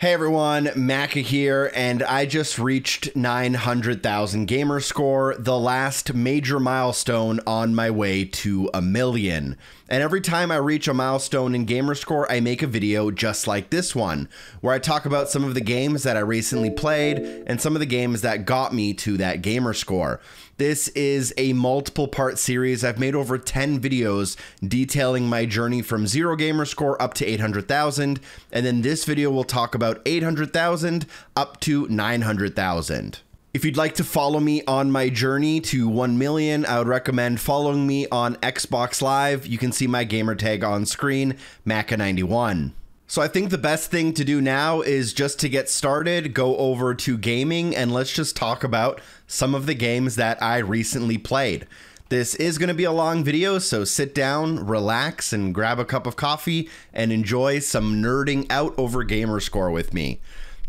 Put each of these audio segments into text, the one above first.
Hey everyone, Macca here, and I just reached 900,000 gamer score, the last major milestone on my way to 1 million. And every time I reach a milestone in gamer score, I make a video just like this one, where I talk about some of the games that I recently played and some of the games that got me to that gamer score. This is a multiple part series. I've made over 10 videos detailing my journey from 0 gamer score up to 800,000. And then this video will talk about 800,000 up to 900,000. If you'd like to follow me on my journey to 1 million, I would recommend following me on Xbox Live. You can see my gamer tag on screen, Macca91. So I think the best thing to do now is just to get started, go over to gaming, and let's just talk about some of the games that I recently played. This is going to be a long video, so sit down, relax, and grab a cup of coffee and enjoy some nerding out over gamer score with me.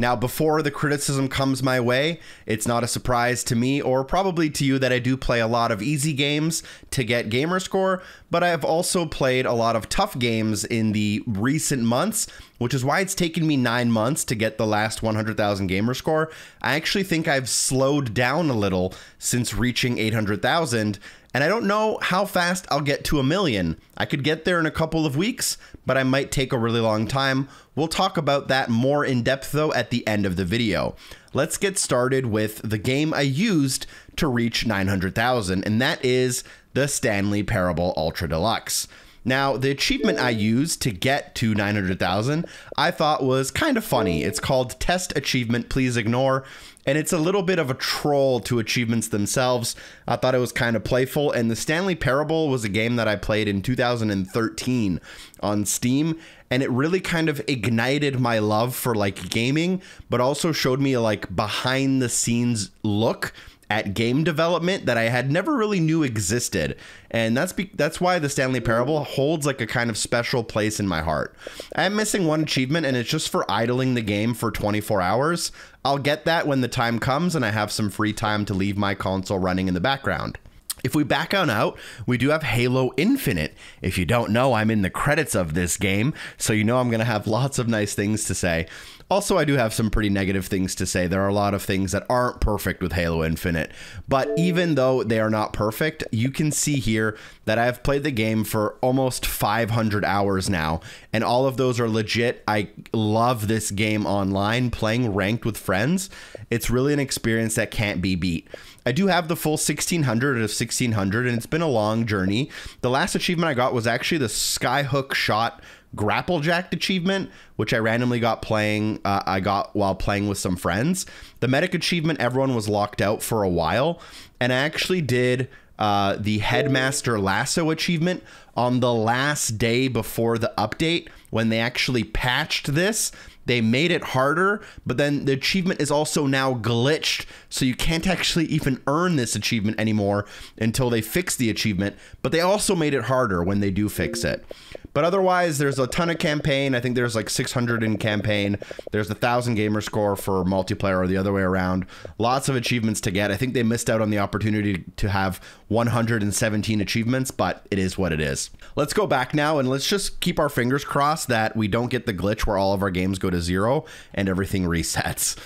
Now, before the criticism comes my way, it's not a surprise to me or probably to you that I do play a lot of easy games to get gamer score, but I have also played a lot of tough games in the recent months, which is why it's taken me 9 months to get the last 100,000 gamer score. I actually think I've slowed down a little since reaching 800,000. And I don't know how fast I'll get to 1 million. I could get there in a couple of weeks, but I might take a really long time. We'll talk about that more in depth though at the end of the video. Let's get started with the game I used to reach 900,000, and that is the Stanley Parable Ultra Deluxe. Now, the achievement I used to get to 900,000 I thought was kind of funny. It's called Test Achievement Please Ignore, and it's a little bit of a troll to achievements themselves. I thought it was kind of playful, and the Stanley Parable was a game that I played in 2013 on Steam, and it really kind of ignited my love for like gaming, but also showed me a like behind the scenes look at game development that I had never really knew existed. And that's why the Stanley Parable holds like a kind of special place in my heart. I'm missing one achievement, and it's just for idling the game for 24 hours. I'll get that when the time comes and I have some free time to leave my console running in the background. If we back on out, we do have Halo Infinite. If you don't know, I'm in the credits of this game, so you know I'm going to have lots of nice things to say. Also, I do have some pretty negative things to say. There are a lot of things that aren't perfect with Halo Infinite, but even though they are not perfect, you can see here that I've played the game for almost 500 hours now, and all of those are legit. I love this game online, playing ranked with friends. It's really an experience that can't be beat. I do have the full 1600 of 1600, and it's been a long journey. The last achievement I got was actually the Skyhook Shot Grapple-Jacked achievement, which I randomly got playing. I got while playing with some friends. The medic achievement, everyone was locked out for a while, and I actually did the Headmaster Lasso achievement on the last day before the update when they actually patched this. They made it harder, but then the achievement is also now glitched, so you can't actually even earn this achievement anymore until they fix the achievement, but they also made it harder when they do fix it. But otherwise, there's a ton of campaign. I think there's like 600 in campaign. There's 1,000 gamer score for multiplayer or the other way around. Lots of achievements to get. I think they missed out on the opportunity to have 117 achievements, but it is what it is. Let's go back now and let's just keep our fingers crossed that we don't get the glitch where all of our games go to 0 and everything resets.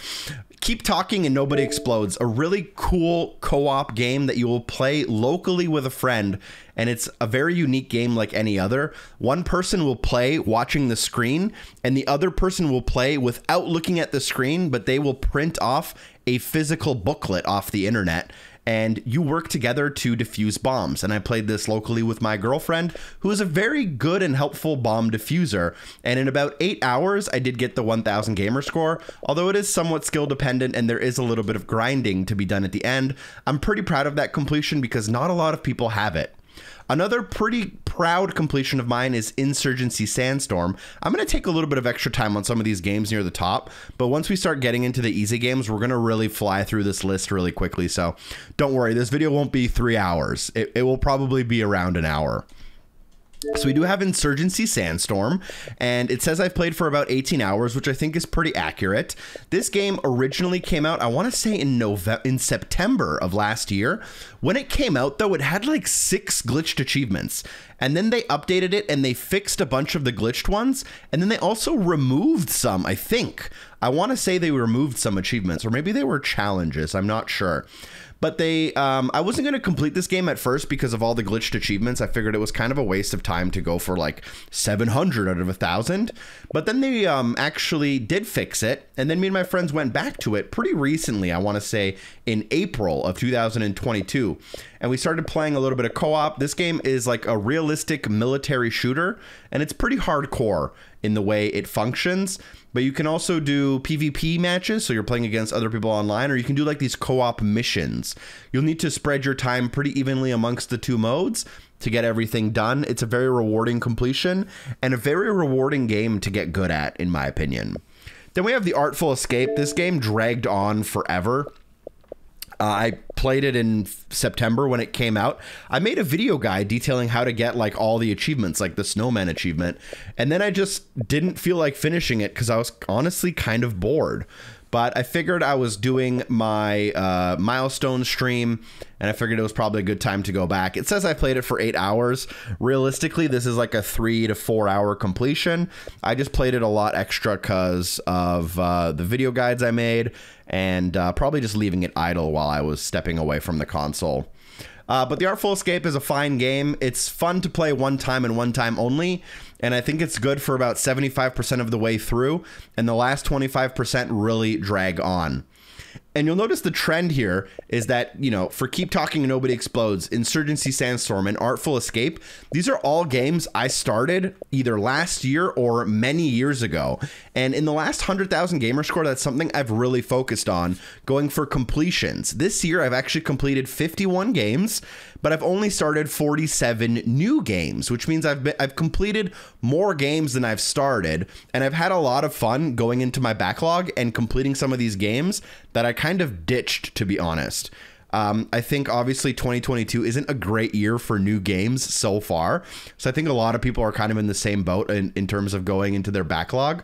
Keep Talking and Nobody Explodes, a really cool co-op game that you will play locally with a friend, and it's a very unique game like any other. One person will play watching the screen, and the other person will play without looking at the screen, but they will print off a physical booklet off the internet, and you work together to defuse bombs. And I played this locally with my girlfriend, who is a very good and helpful bomb diffuser. And in about 8 hours, I did get the 1,000 gamer score, although it is somewhat skill dependent and there is a little bit of grinding to be done at the end. I'm pretty proud of that completion because not a lot of people have it. Another pretty proud completion of mine is Insurgency Sandstorm. I'm going to take a little bit of extra time on some of these games near the top, but once we start getting into the easy games, we're going to really fly through this list really quickly. So don't worry, this video won't be 3 hours. It will probably be around an hour. So we do have Insurgency Sandstorm, and it says I've played for about 18 hours, which I think is pretty accurate. This game originally came out, I want to say in September of last year. When it came out, though, it had like 6 glitched achievements, and then they updated it and they fixed a bunch of the glitched ones, and then they also removed some, I think. I want to say they removed some achievements, or maybe they were challenges. I'm not sure. But I wasn't going to complete this game at first because of all the glitched achievements. I figured it was kind of a waste of time to go for like 700 out of 1,000. But then they actually did fix it. And then me and my friends went back to it pretty recently, I want to say in April of 2022. And we started playing a little bit of co-op. This game is like a realistic military shooter, and it's pretty hardcore in the way it functions. But you can also do PvP matches, so you're playing against other people online, or you can do like these co-op missions. You'll need to spread your time pretty evenly amongst the two modes to get everything done. It's a very rewarding completion and a very rewarding game to get good at, in my opinion. Then we have The Artful Escape. This game dragged on forever. I played it in September when it came out. I made a video guide detailing how to get like all the achievements, like the snowman achievement. And then I just didn't feel like finishing it because I was honestly kind of bored. But I figured I was doing my milestone stream, and I figured it was probably a good time to go back. It says I played it for 8 hours. Realistically, this is like a 3 to 4 hour completion. I just played it a lot extra because of the video guides I made, and probably just leaving it idle while I was stepping away from the console. But The Artful Escape is a fine game. It's fun to play one time and one time only, and I think it's good for about 75% of the way through, and the last 25% really drag on. And you'll notice the trend here is that, you know, for Keep Talking and Nobody Explodes, Insurgency Sandstorm, and Artful Escape, these are all games I started either last year or many years ago. And in the last 100,000 gamer score, that's something I've really focused on, going for completions. This year, I've actually completed 51 games, but I've only started 47 new games, which means I've completed more games than I've started, and I've had a lot of fun going into my backlog and completing some of these games that I kind of ditched, to be honest. I think obviously 2022 isn't a great year for new games so far, so I think a lot of people are kind of in the same boat in terms of going into their backlog.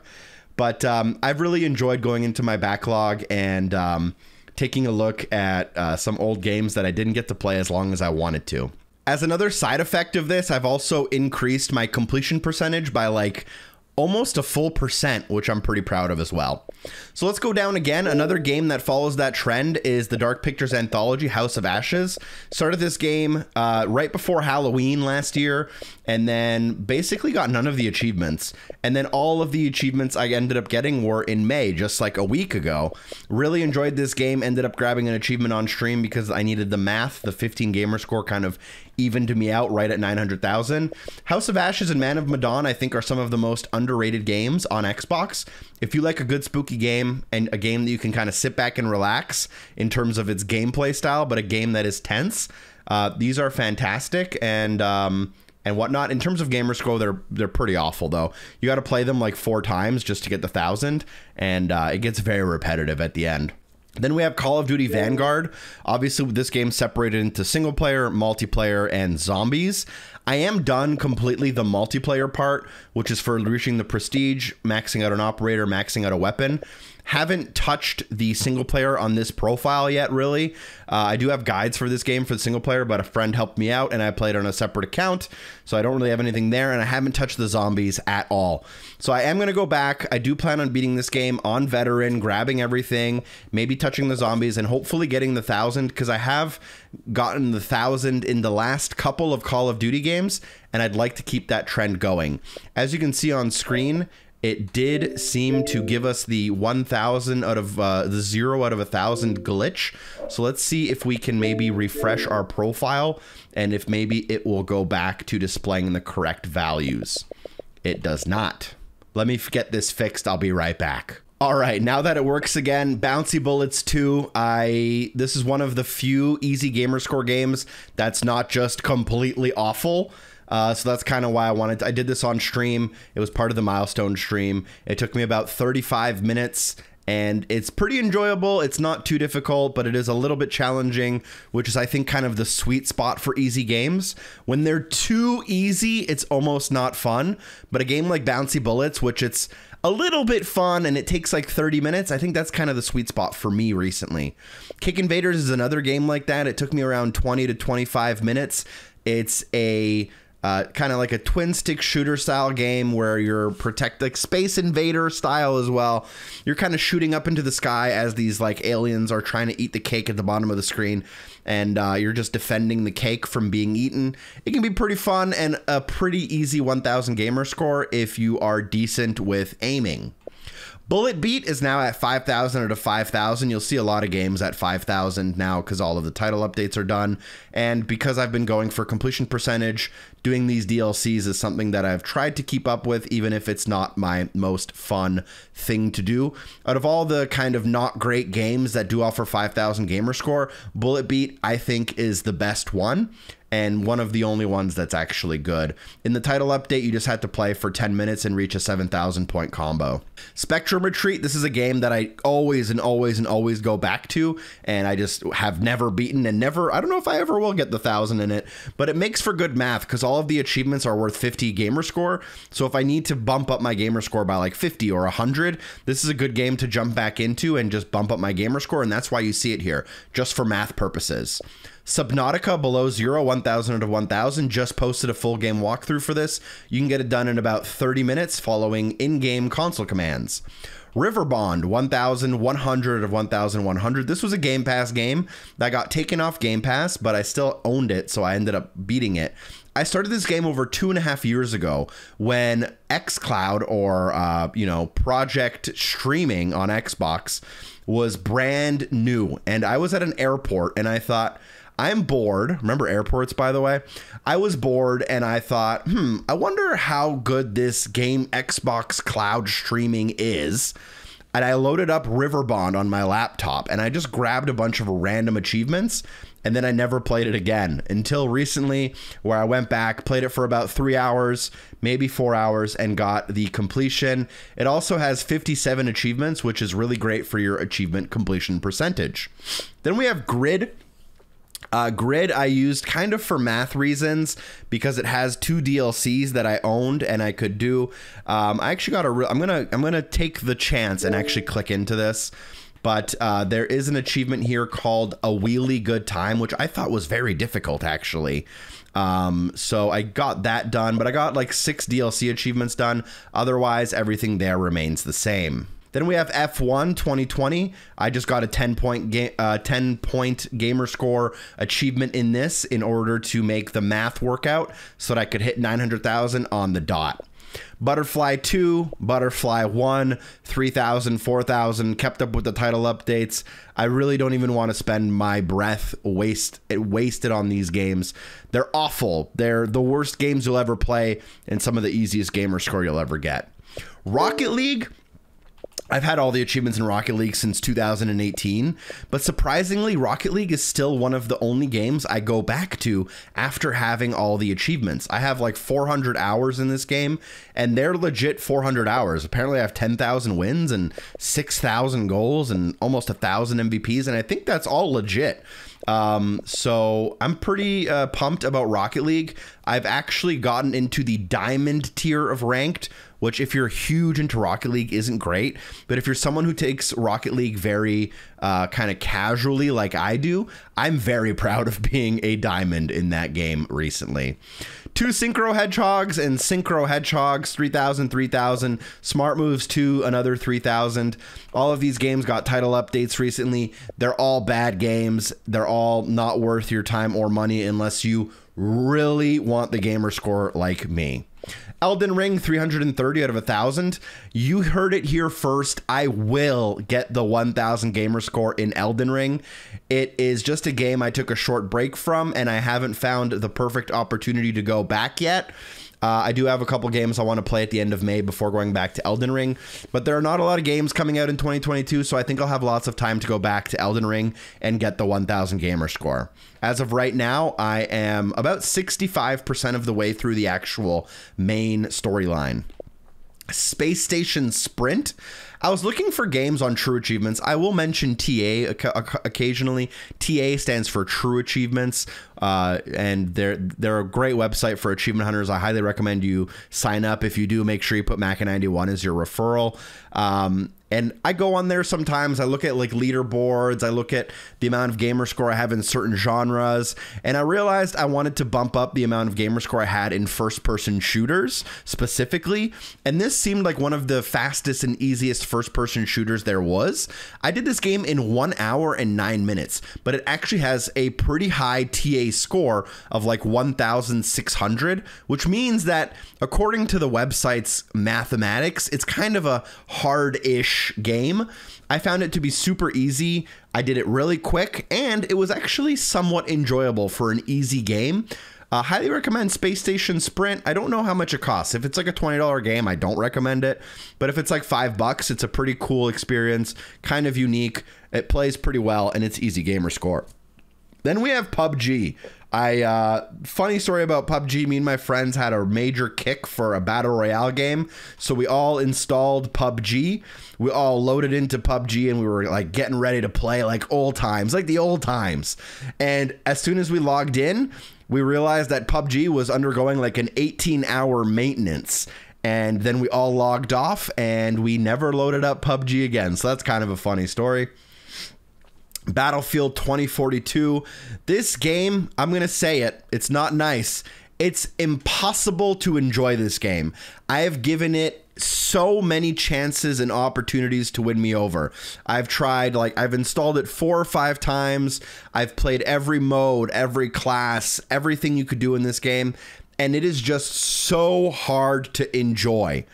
But I've really enjoyed going into my backlog and taking a look at some old games that I didn't get to play as long as I wanted to. As another side effect of this, I've also increased my completion percentage by like almost a full %, which I'm pretty proud of as well. So let's go down again. Another game that follows that trend is the Dark Pictures anthology, House of Ashes. Started this game right before Halloween last year, and then basically got none of the achievements. And then all of the achievements I ended up getting were in May, just like a week ago. Really enjoyed this game. Ended up grabbing an achievement on stream because I needed the math. The 15 gamer score kind of evened me out right at 900,000. House of Ashes and Man of Medan, I think, are some of the most underrated games on Xbox. If you like a good spooky game and a game that you can kind of sit back and relax in terms of its gameplay style, but a game that is tense, these are fantastic and whatnot. In terms of gamer score, they're pretty awful though. You got to play them like 4 times just to get the 1,000, and it gets very repetitive at the end. Then we have Call of Duty Vanguard. Obviously, this game separated into single player, multiplayer, and zombies. I am done completely the multiplayer part, which is for reaching the prestige, maxing out an operator, maxing out a weapon. Haven't touched the single player on this profile yet, really. I do have guides for this game for the single player, but a friend helped me out and I played on a separate account, so I don't really have anything there, and I haven't touched the zombies at all. So I am going to go back. I do plan on beating this game on veteran, grabbing everything, maybe touching the zombies, and hopefully getting the 1,000, because I have gotten the 1,000 in the last couple of Call of Duty games, and I'd like to keep that trend going. As you can see on screen, it did seem to give us the 1,000 out of the 0 out of 1,000 glitch. So let's see if we can maybe refresh our profile and if maybe it will go back to displaying the correct values. It does not. Let me get this fixed. I'll be right back. All right, now that it works again, Bouncy Bullets 2. This is one of the few easy gamer score games that's not just completely awful. So that's kind of why I did this on stream. It was part of the milestone stream. It took me about 35 minutes, and it's pretty enjoyable. It's not too difficult, but it is a little bit challenging, which is, I think, kind of the sweet spot for easy games. When they're too easy, it's almost not fun. But a game like Bouncy Bullets, which it's a little bit fun and it takes like 30 minutes, I think that's kind of the sweet spot for me recently. Kick Invaders is another game like that. It took me around 20 to 25 minutes. It's a kind of like a twin stick shooter style game where you're like Space Invader style as well. You're kind of shooting up into the sky as these like aliens are trying to eat the cake at the bottom of the screen, and you're just defending the cake from being eaten. It can be pretty fun and a pretty easy 1000 gamer score if you are decent with aiming. Bullet Beat is now at 5,000 out of 5,000. You'll see a lot of games at 5,000 now because all of the title updates are done. And because I've been going for completion percentage, doing these DLCs is something that I've tried to keep up with, even if it's not my most fun thing to do. Out of all the kind of not great games that do offer 5,000 gamer score, Bullet Beat, I think, is the best one, and one of the only ones that's actually good. In the title update, you just had to play for 10 minutes and reach a 7,000 point combo. Spectrum Retreat, this is a game that I always go back to, and I just have never beaten and never, I don't know if I ever will get the 1,000 in it, but it makes for good math because all of the achievements are worth 50 gamer score. So if I need to bump up my gamer score by like 50 or 100, this is a good game to jump back into and just bump up my gamer score, and that's why you see it here, just for math purposes. Subnautica Below Zero, 1,000 out of 1,000, just posted a full game walkthrough for this. You can get it done in about 30 minutes following in-game console commands. Riverbond, 1,100 out of 1,100. This was a Game Pass game that got taken off Game Pass, but I still owned it, so I ended up beating it. I started this game over 2.5 years ago when xCloud, or Project Streaming on Xbox, was brand new, and I was at an airport and I thought, I'm bored. Remember airports, by the way? I was bored and I thought, I wonder how good this game Xbox Cloud streaming is. And I loaded up Riverbond on my laptop and I just grabbed a bunch of random achievements, and then I never played it again until recently, where I went back, played it for about 3 hours, maybe 4 hours, and got the completion. It also has 57 achievements, which is really great for your achievement completion percentage. Then we have Grid. Grid I used kind of for math reasons because it has 2 DLCs that I owned and I could do. I actually got I'm gonna take the chance and actually click into this. But there is an achievement here called A Wheelie Good Time, which I thought was very difficult, actually. So I got that done, but I got like 6 DLC achievements done. Otherwise, everything there remains the same. Then we have F1 2020. I just got a 10-point gamer score achievement in this in order to make the math work out so that I could hit 900,000 on the dot. Butterfly 2, Butterfly 1, 3,000, 4,000, kept up with the title updates. I really don't even want to spend my breath wasted on these games. They're awful. They're the worst games you'll ever play and some of the easiest gamer score you'll ever get. Rocket League. I've had all the achievements in Rocket League since 2018, but surprisingly, Rocket League is still one of the only games I go back to after having all the achievements. I have like 400 hours in this game, and they're legit 400 hours. Apparently, I have 10,000 wins and 6,000 goals and almost 1,000 MVPs, and I think that's all legit. So I'm pretty pumped about Rocket League. I've actually gotten into the diamond tier of ranked, which if you're huge into Rocket League isn't great. But if you're someone who takes Rocket League very kind of casually like I do, I'm very proud of being a diamond in that game recently. 2 Synchro Hedgehogs and Synchro Hedgehogs, 3,000, 3,000. Smart Moves 2, another 3,000. All of these games got title updates recently. They're all bad games. They're all not worth your time or money unless you really want the gamer score like me. Elden Ring, 330 out of 1,000. You heard it here first. I will get the 1,000 gamer score in Elden Ring. It is just a game I took a short break from, and I haven't found the perfect opportunity to go back yet. I do have a couple games I want to play at the end of May before going back to Elden Ring, but there are not a lot of games coming out in 2022, so I think I'll have lots of time to go back to Elden Ring and get the 1,000 gamer score. As of right now, I am about 65% of the way through the actual main storyline. Space Station Sprint. I was looking for games on True Achievements. I will mention TA occasionally. TA stands for True Achievements, and they're a great website for achievement hunters. I highly recommend you sign up. If you do, make sure you put Macca91 as your referral. And I go on there sometimes. I look at like leaderboards. I look at the amount of gamer score I have in certain genres. And I realized I wanted to bump up the amount of gamer score I had in first-person shooters specifically. And this seemed like one of the fastest and easiest first-person shooters there was. I did this game in 1 hour and 9 minutes, but it actually has a pretty high TA score of like 1,600, which means that according to the website's mathematics, it's kind of a hard-ish game. I found it to be super easy. I did it really quick, and it was actually somewhat enjoyable for an easy game. Highly recommend Space Station Sprint. I don't know how much it costs. If it's like a $20 game, I don't recommend it. But if it's like $5, it's a pretty cool experience, kind of unique. It plays pretty well, and it's easy gamer score. Then we have PUBG. Funny story about PUBG. Me and my friends had a major kick for a battle royale game. So we all installed PUBG. We all loaded into PUBG and we were like getting ready to play like old times, like the old times. And as soon as we logged in, we realized that PUBG was undergoing like an 18-hour maintenance. And then we all logged off and we never loaded up PUBG again. So that's kind of a funny story. Battlefield 2042. This game, I'm going to say it, it's not nice. It's impossible to enjoy this game. I have given it so many chances and opportunities to win me over. I've tried, like, I've installed it 4 or 5 times. I've played every mode, every class, everything you could do in this game. And it is just so hard to enjoy,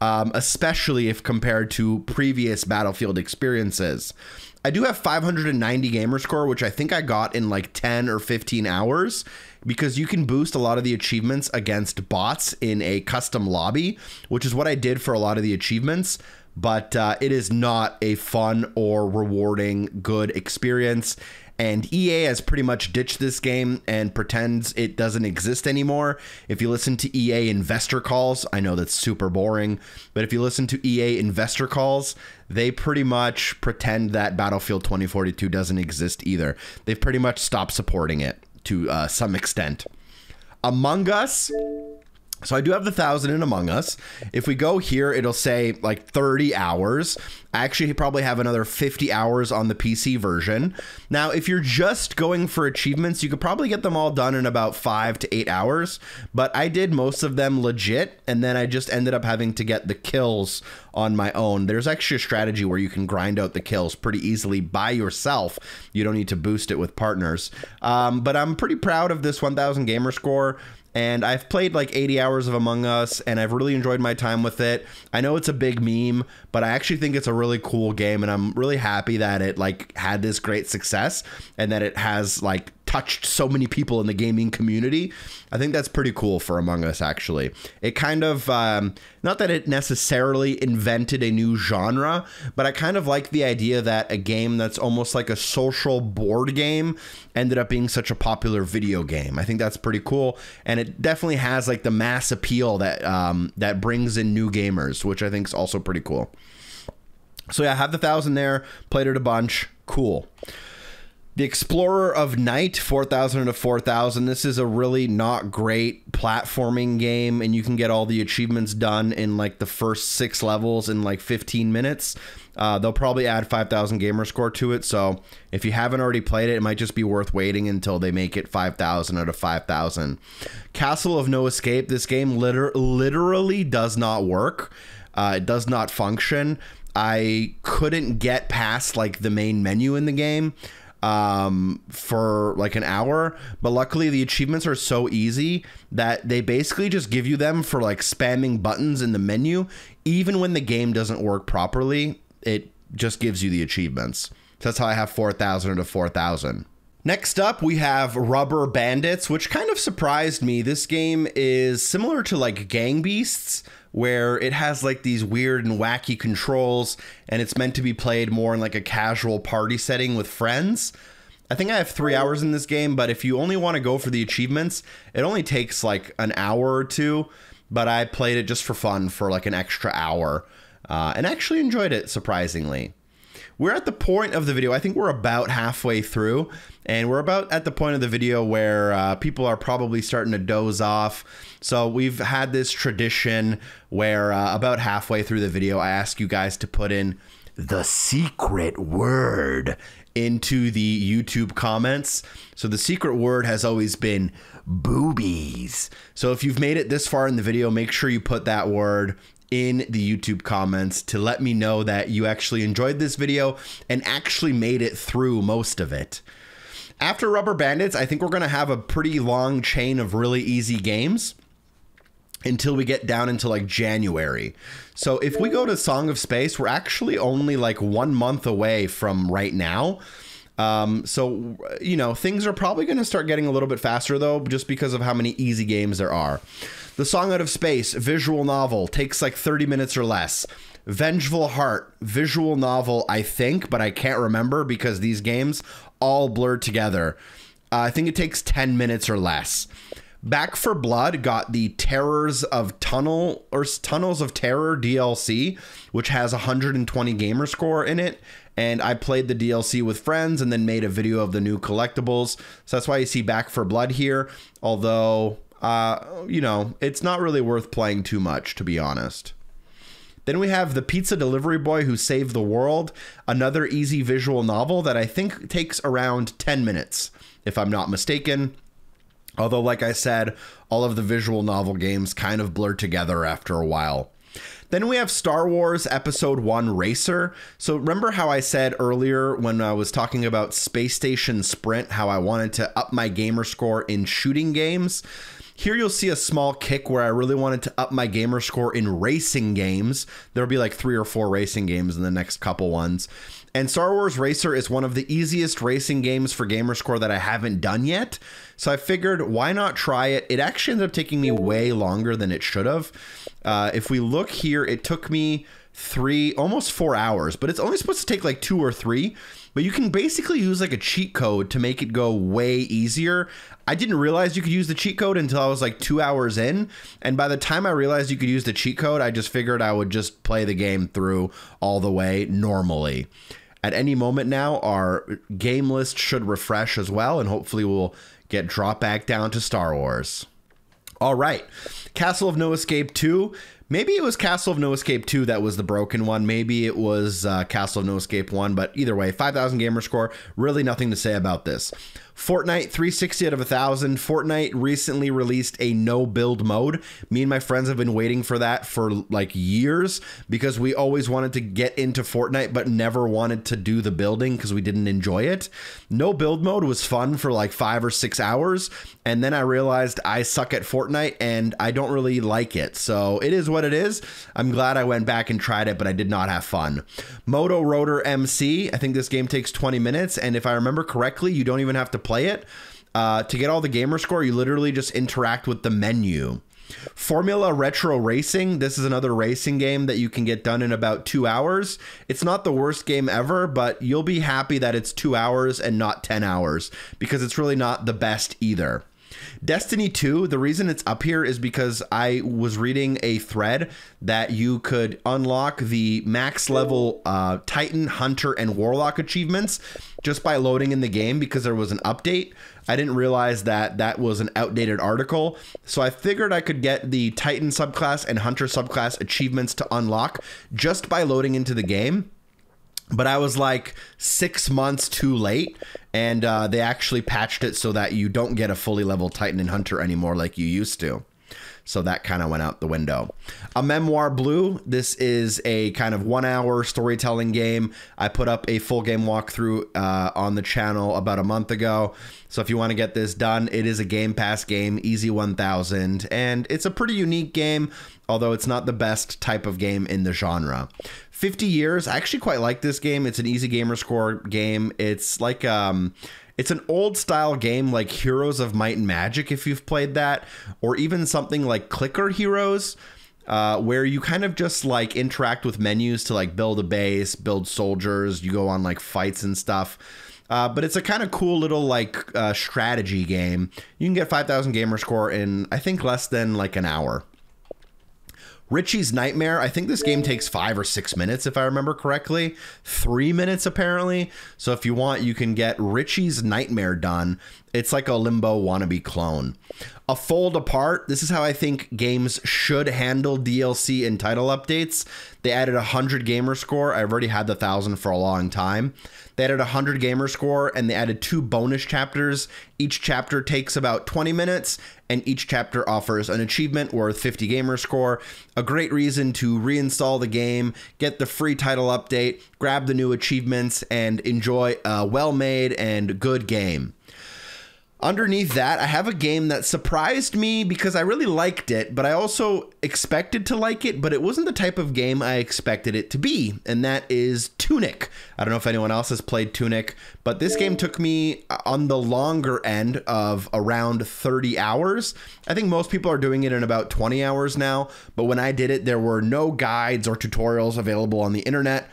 especially if compared to previous Battlefield experiences. I do have 590 gamer score, which I think I got in like 10 or 15 hours, because you can boost a lot of the achievements against bots in a custom lobby, which is what I did for a lot of the achievements. But it is not a fun or rewarding good experience. And EA has pretty much ditched this game and pretends it doesn't exist anymore. If you listen to EA investor calls, I know that's super boring, but if you listen to EA investor calls, they pretty much pretend that Battlefield 2042 doesn't exist either. They've pretty much stopped supporting it to some extent. Among Us. So I do have the 1,000 in Among Us. If we go here, it'll say like 30 hours. I actually probably have another 50 hours on the PC version. Now, if you're just going for achievements, you could probably get them all done in about 5 to 8 hours. But I did most of them legit, and then I just ended up having to get the kills on my own. There's actually a strategy where you can grind out the kills pretty easily by yourself. You don't need to boost it with partners. But I'm pretty proud of this 1,000 gamer score. And I've played like 80 hours of Among Us, and I've really enjoyed my time with it. I know it's a big meme, but I actually think it's a really cool game, and I'm really happy that it like had this great success and that it has like touched so many people in the gaming community. I think that's pretty cool for Among Us, actually. It kind of, not that it necessarily invented a new genre, but I kind of like the idea that a game that's almost like a social board game ended up being such a popular video game. I think that's pretty cool, and it definitely has like the mass appeal that that brings in new gamers, which I think is also pretty cool. So yeah, I have the 1,000 there, played it a bunch, cool. The Explorer of Night, 4,000 to 4,000. This is a really not great platforming game, and you can get all the achievements done in like the first 6 levels in like 15 minutes. They'll probably add 5,000 gamer score to it, so if you haven't already played it, it might just be worth waiting until they make it 5,000 out of 5,000. Castle of No Escape. This game literally does not work. It does not function. I couldn't get past like the main menu in the game for like an hour, but luckily the achievements are so easy that they basically just give you them for like spamming buttons in the menu. Even when the game doesn't work properly, it just gives you the achievements. So that's how I have 4,000 to 4,000. Next up, we have Rubber Bandits, which kind of surprised me. This game is similar to like Gang Beasts, where it has like these weird and wacky controls, and it's meant to be played more in like a casual party setting with friends. I think I have 3 hours in this game, but if you only want to go for the achievements, it only takes like an hour or two, but I played it just for fun for like an extra hour. and actually enjoyed it, surprisingly. We're at the point of the video, I think we're about halfway through, and we're about at the point of the video where people are probably starting to doze off. So we've had this tradition where about halfway through the video, I ask you guys to put in the secret word into the YouTube comments. So the secret word has always been boobies. So if you've made it this far in the video, make sure you put that word in the YouTube comments to let me know that you actually enjoyed this video and actually made it through most of it. After Rubber Bandits, I think we're going to have a pretty long chain of really easy games until we get down into like January. So if we go to Song of Space, we're actually only like 1 month away from right now. So, you know, things are probably going to start getting a little bit faster though, just because of how many easy games there are. The Song Out of Space visual novel takes like 30 minutes or less. Vengeful Heart visual novel, I think, but I can't remember because these games all blur together. I think it takes 10 minutes or less. Back 4 Blood got the Tunnels of Terror DLC, which has 120 gamer score in it. And I played the DLC with friends and then made a video of the new collectibles. So that's why you see Back 4 Blood here. Although, you know, it's not really worth playing too much, to be honest. Then we have The Pizza Delivery Boy Who Saved the World, another easy visual novel that I think takes around 10 minutes, if I'm not mistaken. Although, like I said, all of the visual novel games kind of blur together after a while. Then we have Star Wars Episode 1 Racer. So remember how I said earlier when I was talking about Space Station Sprint, how I wanted to up my gamer score in shooting games? Here you'll see a small kick where I really wanted to up my gamer score in racing games. There'll be like 3 or 4 racing games in the next couple ones. And Star Wars Racer is one of the easiest racing games for gamerscore that I haven't done yet. So I figured, why not try it? It actually ended up taking me way longer than it should have. If we look here, it took me almost 4 hours, but it's only supposed to take like 2 or 3. But you can basically use like a cheat code to make it go way easier. I didn't realize you could use the cheat code until I was like 2 hours in. And by the time I realized you could use the cheat code, I just figured I would just play the game through all the way normally. At any moment now, our game list should refresh as well, and hopefully we'll get dropped back down to Star Wars. All right, Castle of No Escape 2. Maybe it was Castle of No Escape 2 that was the broken one. Maybe it was Castle of No Escape 1, but either way, 5,000 gamer score, really nothing to say about this. Fortnite 360 out of 1,000. Fortnite recently released a no build mode. Me and my friends have been waiting for that for like years because we always wanted to get into Fortnite but never wanted to do the building because we didn't enjoy it. No build mode was fun for like 5 or 6 hours, and then I realized I suck at Fortnite and I don't really like it. So it is what it is. I'm glad I went back and tried it, but I did not have fun. Moto Rotor MC. I think this game takes 20 minutes, and if I remember correctly, you don't even have to play it. To get all the gamer score, you literally just interact with the menu. Formula Retro Racing. This is another racing game that you can get done in about 2 hours. It's not the worst game ever, but you'll be happy that it's 2 hours and not 10 hours because it's really not the best either. Destiny 2, the reason it's up here is because I was reading a thread that you could unlock the max level Titan, Hunter, and Warlock achievements just by loading in the game because there was an update. I didn't realize that that was an outdated article, so I figured I could get the Titan subclass and Hunter subclass achievements to unlock just by loading into the game. But I was like 6 months too late, and they actually patched it so that you don't get a fully leveled Titan and Hunter anymore like you used to. So that kind of went out the window. A Memoir Blue. This is a kind of 1 hour storytelling game. I put up a full game walkthrough on the channel about a month ago. So if you want to get this done, it is a Game Pass game, Easy 1000. And it's a pretty unique game, although it's not the best type of game in the genre. 50 Years. I actually quite like this game. It's an easy gamer score game. It's like it's an old style game like Heroes of Might and Magic, if you've played that, or even something like Clicker Heroes, where you kind of just like interact with menus to like build a base, build soldiers, you go on like fights and stuff. But it's a kind of cool little like strategy game. You can get 5,000 gamer score in I think less than like an hour. Richie's Nightmare. I think this game takes 5 or 6 minutes, if I remember correctly. 3 minutes, apparently. So if you want, you can get Richie's Nightmare done. It's like a Limbo wannabe clone. A Fold Apart. This is how I think games should handle DLC and title updates. They added 100 gamer score. I've already had the 1,000 for a long time. They added 100 gamer score, and they added 2 bonus chapters. Each chapter takes about 20 minutes, and each chapter offers an achievement worth 50 gamer score. A great reason to reinstall the game, get the free title update, grab the new achievements, and enjoy a well-made and good game. Underneath that, I have a game that surprised me because I really liked it, but I also expected to like it, but it wasn't the type of game I expected it to be, and that is Tunic. I don't know if anyone else has played Tunic, but this game took me on the longer end of around 30 hours. I think most people are doing it in about 20 hours now, but when I did it, there were no guides or tutorials available on the internet.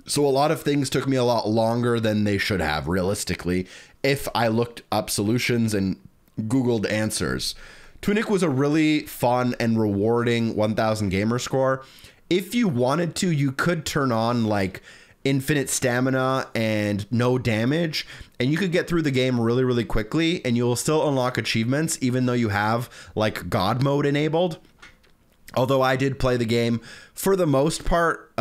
So a lot of things took me a lot longer than they should have, realistically, if I looked up solutions and Googled answers. Tunic was a really fun and rewarding 1,000 gamer score. If you wanted to, you could turn on like infinite stamina and no damage, and you could get through the game really, really quickly, and you'll still unlock achievements even though you have like God mode enabled. Although I did play the game for the most part,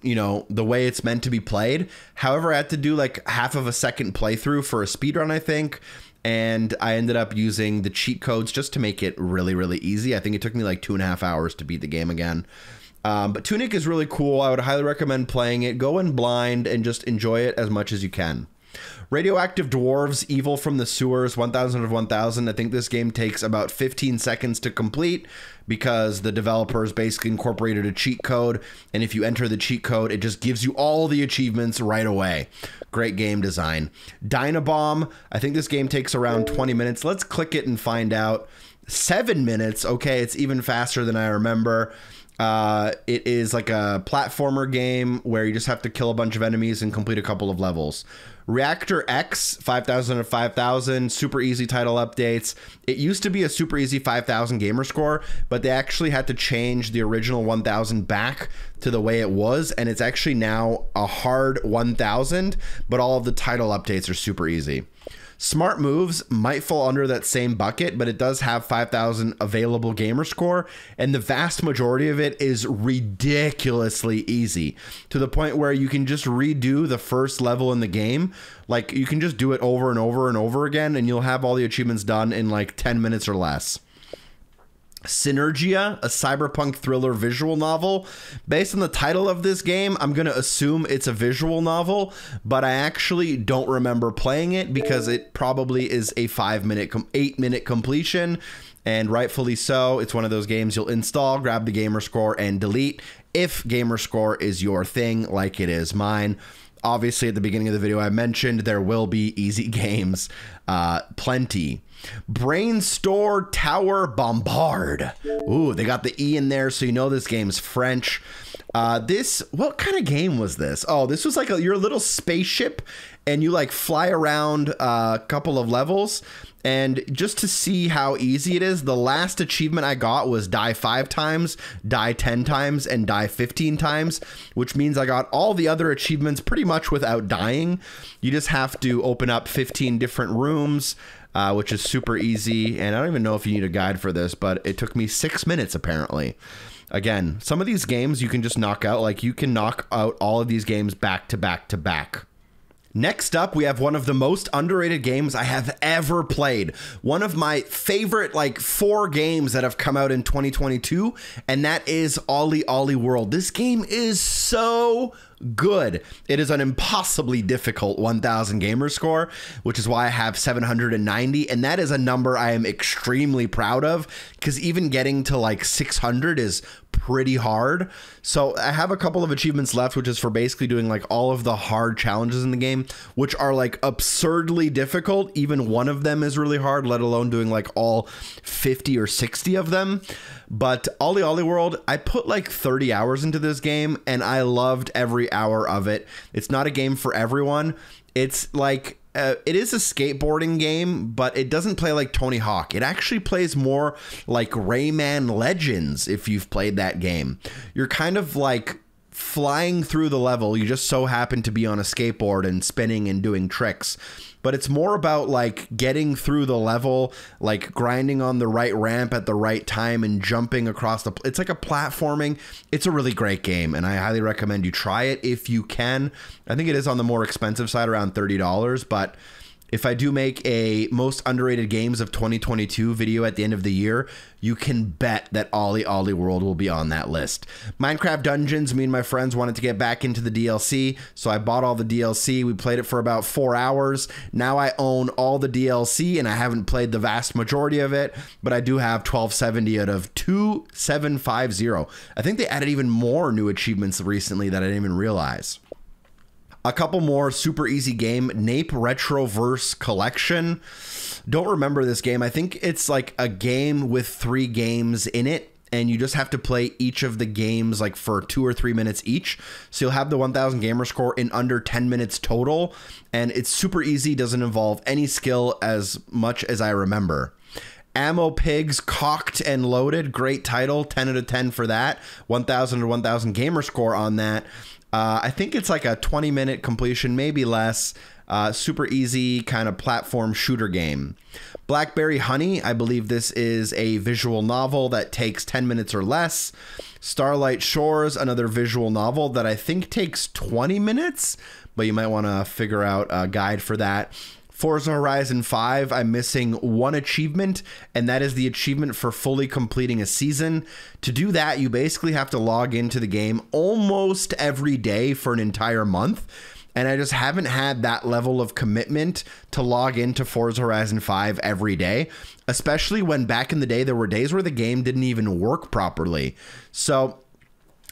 you know, the way it's meant to be played. However, I had to do like half of a second playthrough for a speedrun, I think. And I ended up using the cheat codes just to make it really, really easy. I think it took me like 2.5 hours to beat the game again. But Tunic is really cool. I would highly recommend playing it. Go in blind and just enjoy it as much as you can. Radioactive Dwarves, Evil from the Sewers, 1000 of 1000. I think this game takes about 15 seconds to complete because the developers basically incorporated a cheat code. And if you enter the cheat code, it just gives you all the achievements right away. Great game design. Dynabomb, I think this game takes around 20 minutes. Let's click it and find out. 7 minutes. Okay, it's even faster than I remember. It is like a platformer game where you just have to kill a bunch of enemies and complete a couple of levels. Reactor X, 5000 of 5000, super easy title updates. It used to be a super easy 5000 gamer score, but they actually had to change the original 1000 back to the way it was, and it's actually now a hard 1000, but all of the title updates are super easy. Smart Moves might fall under that same bucket, but it does have 5,000 available gamer score, and the vast majority of it is ridiculously easy to the point where you can just redo the first level in the game. Like, you can just do it over and over and over again, and you'll have all the achievements done in like 10 minutes or less. Synergia, a cyberpunk thriller visual novel. Based on the title of this game, I'm going to assume it's a visual novel, but I actually don't remember playing it because it probably is a 8-minute completion, and rightfully so. It's one of those games you'll install, grab the gamer score, and delete if gamer score is your thing, like it is mine. Obviously, at the beginning of the video, I mentioned there will be easy games, plenty. Brainstorm Tower Bombard. Ooh, they got the E in there, so you know this game's French. What kind of game was this? Oh, this was like your little spaceship, and you like fly around a couple of levels. And just to see how easy it is, the last achievement I got was die 5 times, die 10 times, and die 15 times, which means I got all the other achievements pretty much without dying. You just have to open up 15 different rooms, which is super easy. And I don't even know if you need a guide for this, but it took me 6 minutes apparently. Again, some of these games you can just knock out. Like, you can knock out all of these games back to back to back. Next up, we have one of the most underrated games I have ever played. One of my favorite, like, 4 games that have come out in 2022, and that is OlliOlli World. This game is so good. It is an impossibly difficult 1000 gamer score, which is why I have 790, and that is a number I am extremely proud of, because even getting to like 600 is pretty hard. So I have a couple of achievements left, which is for basically doing like all of the hard challenges in the game, which are like absurdly difficult. Even one of them is really hard, let alone doing like all 50 or 60 of them. But OlliOlli World, I put like 30 hours into this game, and I loved every hour of it. It's not a game for everyone. It's like it is a skateboarding game, but it doesn't play like Tony Hawk. It actually plays more like Rayman Legends, if you've played that game. You're kind of like flying through the level. You just so happen to be on a skateboard and spinning and doing tricks. But it's more about like getting through the level, like grinding on the right ramp at the right time and jumping across the... It's like a platforming. It's a really great game, and I highly recommend you try it if you can. I think it is on the more expensive side, around $30, but if I do make a most underrated games of 2022 video at the end of the year, you can bet that Ollie Ollie World will be on that list. Minecraft Dungeons, me and my friends wanted to get back into the DLC, so I bought all the DLC. We played it for about 4 hours. Now I own all the DLC, and I haven't played the vast majority of it, but I do have 1270 out of 2750. I think they added even more new achievements recently that I didn't even realize. A couple more super easy game, Nape Retroverse Collection. Don't remember this game. I think it's like a game with 3 games in it, and you just have to play each of the games like for 2 or 3 minutes each. So you'll have the 1000 gamer score in under 10 minutes total, and it's super easy, doesn't involve any skill as much as I remember. Ammo Pigs Cocked and Loaded, great title, 10 out of 10 for that. 1000 to 1000 gamer score on that. I think it's like a 20-minute completion, maybe less. Super easy kind of platform shooter game. Blackberry Honey, I believe this is a visual novel that takes 10 minutes or less. Starlight Shores, another visual novel that I think takes 20 minutes, but you might want to figure out a guide for that. Forza Horizon 5, I'm missing one achievement, and that is the achievement for fully completing a season. To do that, you basically have to log into the game almost every day for an entire month, and I just haven't had that level of commitment to log into Forza Horizon 5 every day, especially when back in the day there were days where the game didn't even work properly. So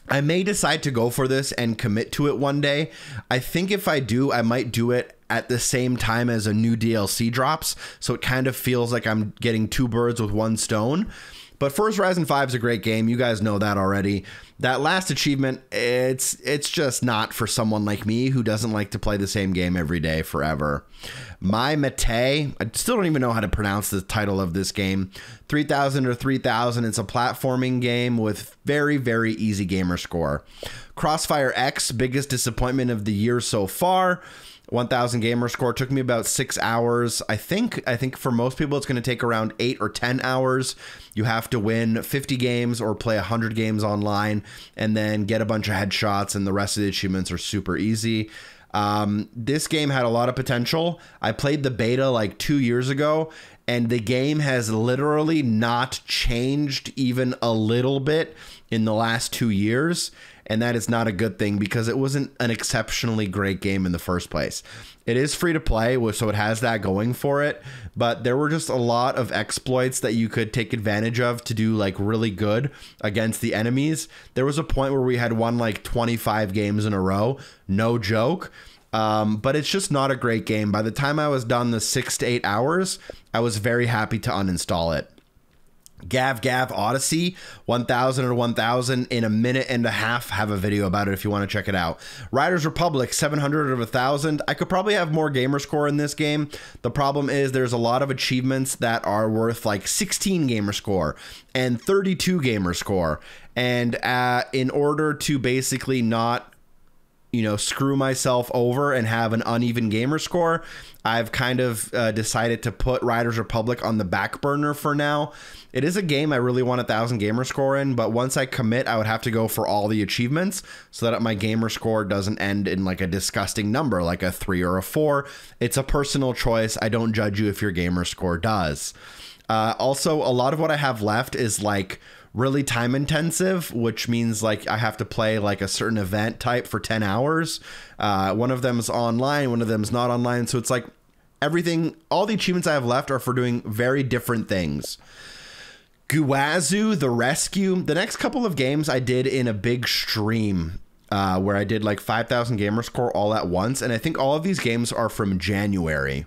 I may decide to go for this and commit to it one day. I think if I do, I might do it at the same time as a new DLC drops, so it kind of feels like I'm getting 2 birds with 1 stone. But Forza Horizon 5 is a great game. You guys know that already. That last achievement, it's just not for someone like me who doesn't like to play the same game every day forever. My Mate, I still don't even know how to pronounce the title of this game. 3000 or 3000, it's a platforming game with very, very easy gamer score. Crossfire X, biggest disappointment of the year so far. 1000 gamer score, took me about 6 hours. I think for most people it's going to take around 8 or 10 hours. You have to win 50 games or play 100 games online and then get a bunch of headshots, and the rest of the achievements are super easy. This game had a lot of potential. I played the beta like 2 years ago, and the game has literally not changed even a little bit in the last 2 years. And that is not a good thing because it wasn't an exceptionally great game in the first place. It is free to play, so it has that going for it. But there were just a lot of exploits that you could take advantage of to do like really good against the enemies. There was a point where we had won like 25 games in a row. No joke. But it's just not a great game. By the time I was done the 6 to 8 hours, I was very happy to uninstall it. Gav Odyssey, 1000 or 1000 in a minute and a half. Have a video about it if you want to check it out. Riders Republic, 700 of 1000. I could probably have more gamer score in this game. The problem is there's a lot of achievements that are worth like 16 gamer score and 32 gamer score. And in order to basically not, screw myself over and have an uneven gamer score, I've kind of decided to put Riders Republic on the back burner for now. It is a game I really want 1000 gamer score in, but once I commit, I would have to go for all the achievements so that my gamer score doesn't end in like a disgusting number, like a 3 or a 4. It's a personal choice. I don't judge you if your gamer score does. Also, a lot of what I have left is like really time intensive, which means like I have to play like a certain event type for 10 hours. One of them is online, one of them is not online. So it's like everything, all the achievements I have left are for doing very different things. Guazu, The Rescue. The next couple of games I did in a big stream where I did like 5000 gamer score all at once. And I think all of these games are from January.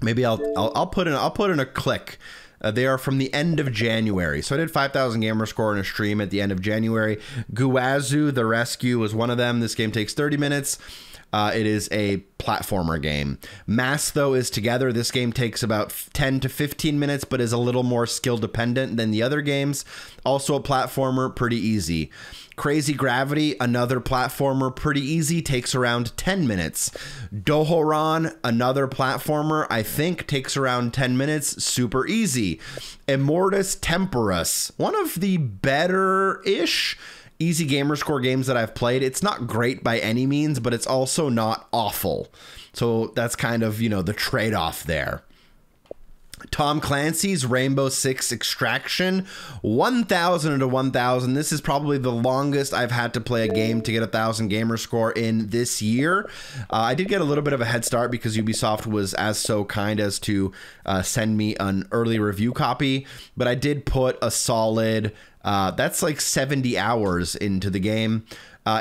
Maybe I'll put in a click. They are from the end of January. So I did 5000 gamer score in a stream at the end of January. Guazu, The Rescue was one of them. This game takes 30 minutes. It is a platformer game. Mass, though, is together. This game takes about 10 to 15 minutes, but is a little more skill dependent than the other games. Also a platformer, pretty easy. Crazy Gravity, another platformer, pretty easy, takes around 10 minutes. Dohoran, another platformer, I think takes around 10 minutes, super easy. Immortus Temporis, one of the better-ish easy gamerscore games that I've played. It's not great by any means, but it's also not awful. So that's kind of, you know, the trade-off there. Tom Clancy's Rainbow Six Extraction, 1,000 to 1,000. This is probably the longest I've had to play a game to get 1,000 gamer score in this year. I did get a little bit of a head start because Ubisoft was so kind as to send me an early review copy, but I did put a solid, that's like 70 hours into the game.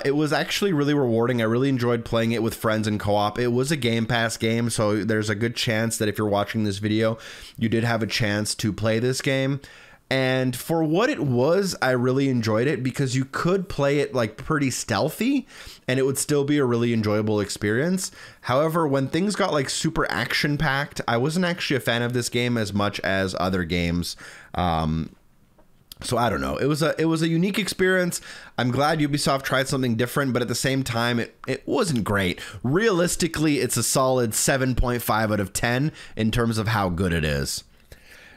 It was actually really rewarding. I really enjoyed playing it with friends in co-op. It was a Game Pass game, so there's a good chance that if you're watching this video, you did have a chance to play this game. And for what it was, I really enjoyed it because you could play it like pretty stealthy and it would still be a really enjoyable experience. However, when things got like super action-packed, I wasn't actually a fan of this game as much as other games. So I don't know. It was a unique experience. I'm glad Ubisoft tried something different, but at the same time, it wasn't great. Realistically, it's a solid 7.5 out of 10 in terms of how good it is.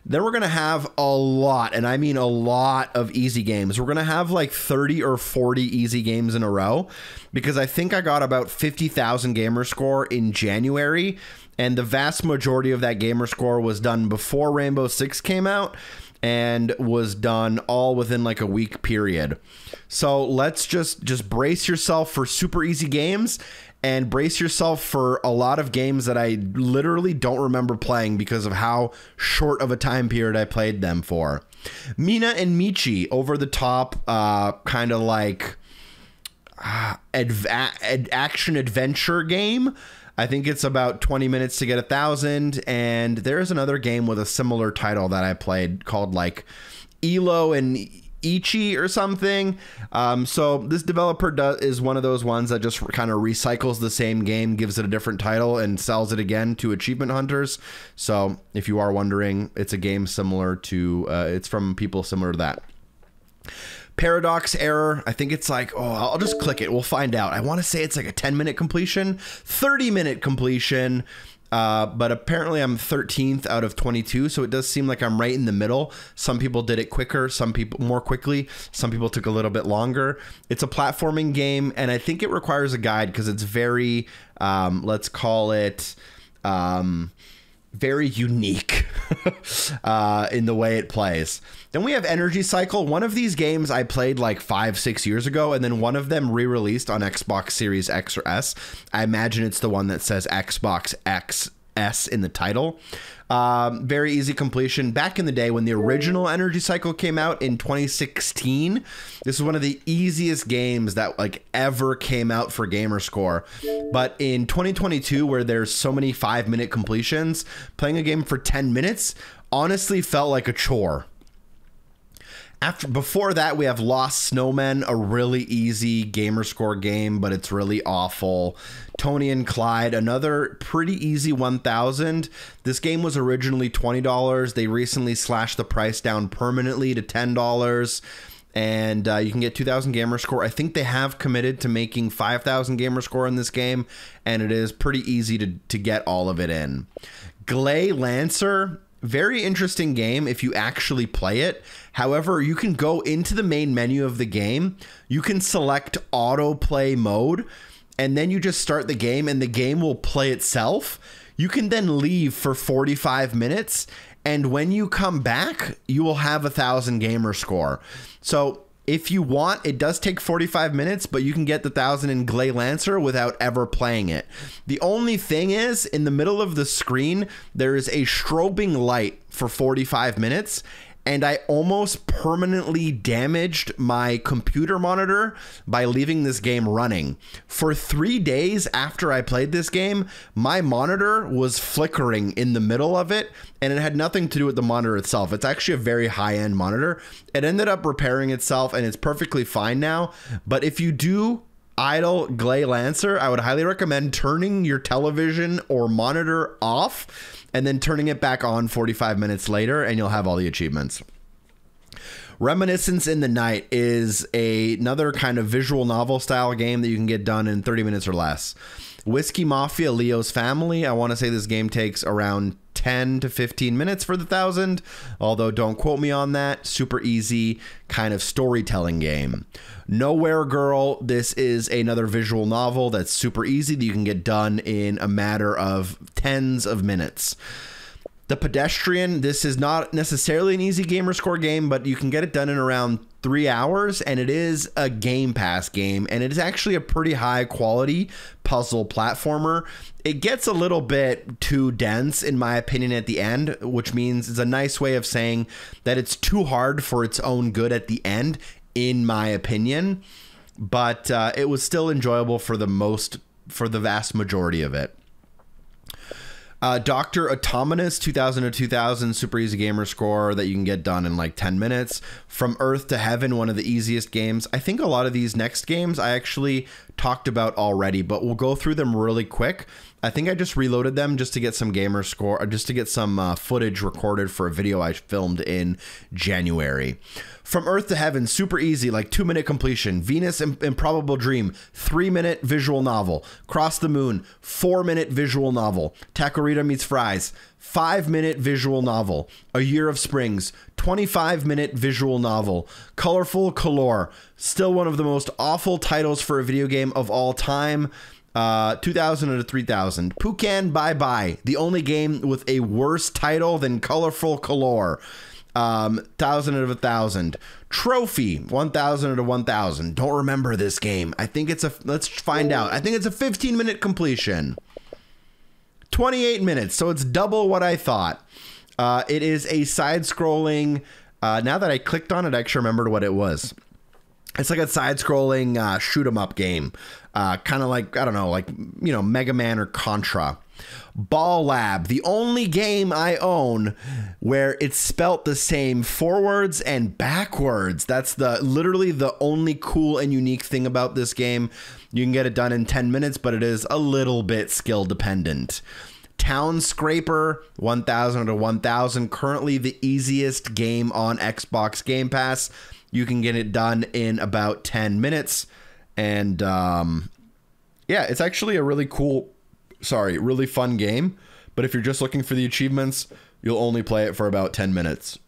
Then we're going to have a lot, and I mean a lot of easy games. We're going to have like 30 or 40 easy games in a row because I think I got about 50,000 gamer score in January, and the vast majority of that gamer score was done before Rainbow Six came out and was done all within like a week period. So let's just brace yourself for super easy games and brace yourself for a lot of games that I literally don't remember playing because of how short of a time period I played them for. Mina and Michi, over the top, kind of like action adventure game. I think it's about 20 minutes to get 1,000, and there's another game with a similar title that I played called like Elo and Ichi or something. So this developer is one of those ones that just kind of recycles the same game, gives it a different title, and sells it again to achievement hunters. So if you are wondering, it's a game similar to, it's from people similar to that. Paradox Error, I think it's like, I'll just click it. We'll find out. I want to say it's like a 10-minute completion, 30-minute completion, but apparently I'm 13th out of 22, so it does seem like I'm right in the middle. Some people did it quicker, some people more quickly, some people took a little bit longer. It's a platforming game, and I think it requires a guide because it's very, let's call it, very unique in the way it plays. Then we have Energy Cycle. One of these games I played like 5-6 years ago, and then one of them re-released on Xbox Series X or S. I imagine it's the one that says Xbox XS in the title. Very easy completion. Back in the day when the original Energy Cycle came out in 2016, this is one of the easiest games that like ever came out for Gamerscore. But in 2022, where there's so many 5-minute completions, playing a game for 10 minutes honestly felt like a chore. Before that, we have Lost Snowmen, a really easy Gamerscore game, but it's really awful. Tony and Clyde, another pretty easy 1,000. This game was originally $20. They recently slashed the price down permanently to $10. And you can get 2,000 Gamerscore. I think they have committed to making 5,000 Gamerscore in this game, and it is pretty easy to get all of it in. Gley Lancer, very interesting game if you actually play it. However, you can go into the main menu of the game, you can select autoplay mode, and then you just start the game and the game will play itself. You can then leave for 45 minutes, and when you come back, you will have 1,000 gamer score. So if you want, it does take 45 minutes, but you can get the 1,000 in Gley Lancer without ever playing it. The only thing is, in the middle of the screen, there is a strobing light for 45 minutes, and I almost permanently damaged my computer monitor by leaving this game running. For 3 days after I played this game, my monitor was flickering in the middle of it, and it had nothing to do with the monitor itself. It's actually a very high-end monitor. It ended up repairing itself, and it's perfectly fine now. But if you do idle Gley Lancer, I would highly recommend turning your television or monitor off and then turning it back on 45 minutes later, and you'll have all the achievements. Reminiscence in the Night is another kind of visual novel style game that you can get done in 30 minutes or less. Whiskey Mafia Leo's Family, I want to say this game takes around 10 to 15 minutes for the 1,000, although don't quote me on that. Super easy kind of storytelling game. Nowhere Girl, this is another visual novel that's super easy that you can get done in a matter of tens of minutes. The Pedestrian, this is not necessarily an easy gamerscore game, but you can get it done in around 3 hours, and it is a Game Pass game, and it is actually a pretty high quality puzzle platformer. It gets a little bit too dense, in my opinion, at the end, which means it's a nice way of saying that it's too hard for its own good at the end, in my opinion, but it was still enjoyable for the vast majority of it. Dr. Autonomous 2000 to 2000, super easy gamer score that you can get done in like 10 minutes. From Earth to Heaven, one of the easiest games. I think a lot of these next games I actually talked about already, but we'll go through them really quick. I think I just reloaded them just to get some gamer score, or just to get some footage recorded for a video I filmed in January. From Earth to Heaven, super easy, like 2-minute completion. Venus Improbable Dream, 3-minute visual novel. Cross the Moon, 4-minute visual novel. Taquerita Meets Fries, 5-minute visual novel. A Year of Springs, 25-minute visual novel. Colorful Color, still one of the most awful titles for a video game of all time. 2000 to 3000. Pukan Bye Bye, the only game with a worse title than Colorful Color. 1000 out of 1000. Trophy 1000 out of 1000. Don't remember this game. I think it's let's find out. I think it's a 15-minute completion. 28 minutes, so it's double what I thought. It is a side-scrolling, now that I clicked on it, I actually remembered what it was. It's like a side-scrolling shoot 'em up game. Kind of like, I don't know, like, you know, Mega Man or Contra. Ball Lab, the only game I own where it's spelt the same forwards and backwards. That's literally the only cool and unique thing about this game. You can get it done in 10 minutes, but it is a little bit skill dependent. Town Scraper, 1000 to 1000, currently the easiest game on Xbox Game Pass. You can get it done in about 10 minutes. And yeah, it's actually a really really fun game. But if you're just looking for the achievements, you'll only play it for about 10 minutes.